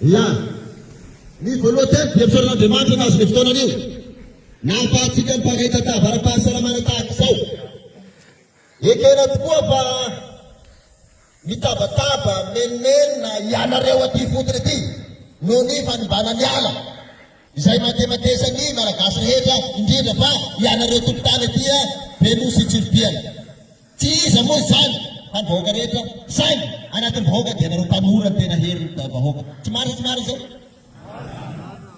Ya, ni volontaire dia misorana Andriamanitra anazy le fotoana anio. Nahafahantsika mifakahita varam-pahasalamana tahaka izao. Ekena tokoa fa mitabataba menena ianareo aty fotony aty noho ny fanimbanany ala. Izay matematesany malagasy rehetra indrindra fa ianareo tompotany aty Benosy Tsilbiany. Tsy iza moa izany fa ny vahoaka rehetra sainy anatin'ny vahoaka dia nareo tanora ny tena hery ny vahoaka. Tsy marina izay.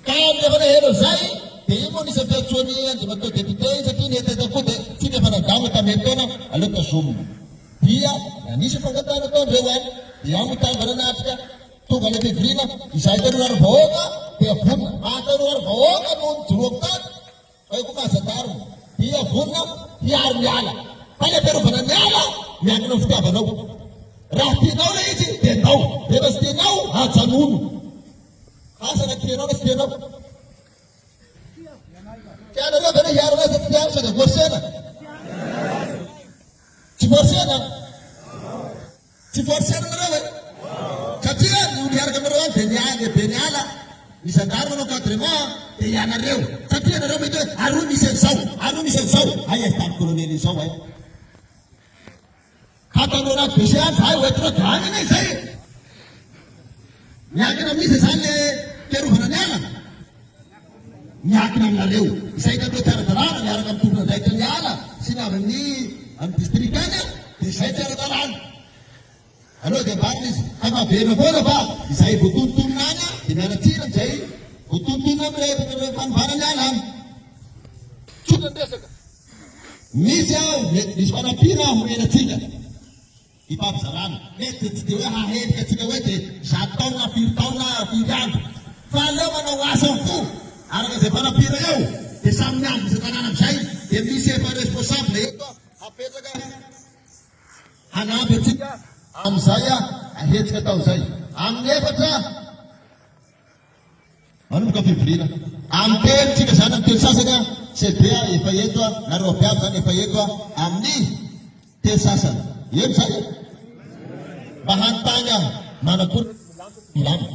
Ka rehefa nahero zay dia io moa nisy fiantsoany andriamatao député satria niheteta koa dia tsika fa nadamo tamin'ny taona aleo tazomina. Dia nisy fangatana tao andreo any dia mitangana natrika tonga any Fevrina izay tanora ary vahoaka dia vonona mahatanora ary vahoaka no nijoroako tany fa io koa mahazatarina dia vonona hiaro ny ala fa le fiarovana ny ala miankina fitiavanao raha tianao le izy dia ndao rehefa sy tianao ajanono asa na tianao na sy tianao tianareo vena hiaro anazy tsy tiaro sady voasena tsy voasena tsy voasena nareo satria ny olo hiaraka amareo any be ny ala misandaro manao encadrement dia ianareo satria nareo mety hoe aroa misy an'izao ay tany kolonely izao ay hatanao anaty bese any zay hoentinao dianina izay miankina misy zany le fiarovana ny ala miankina aminareo izay nareo tsara-dalàna miaraka amin'ny tompona andraikitra ny ala sy namany amin'ny district any dia izay tsara-dalàna aloha dia marina izy afaverina foana fa izay voatontonona any dia mialatsina izay voatontonona amin'ilay fanimbanany ala any tsotra ny resaka misy fanampiana homenatsika ifampizarana mety tsy dia hoe hahendrika atsika hoe dia 7 taona 4 taona 5 andro fa aleo manao asa fo araka izay fanampira eo dia samy miamby izay tanàna amin'izay dia misy efa responsable eto apetraka hanampy atsika amin'izay ahetsika tao izay amin'ny efatra manomboka Fevrina amin'ny telotsika zany amin'ny telo sasaka CBA efa eto nareo abiavy zany efa eto amin'ny telo sasana eno zay mba hanontany aho manakory milamy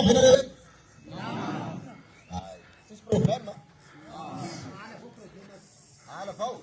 venareo tsisy problème ala vao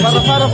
para para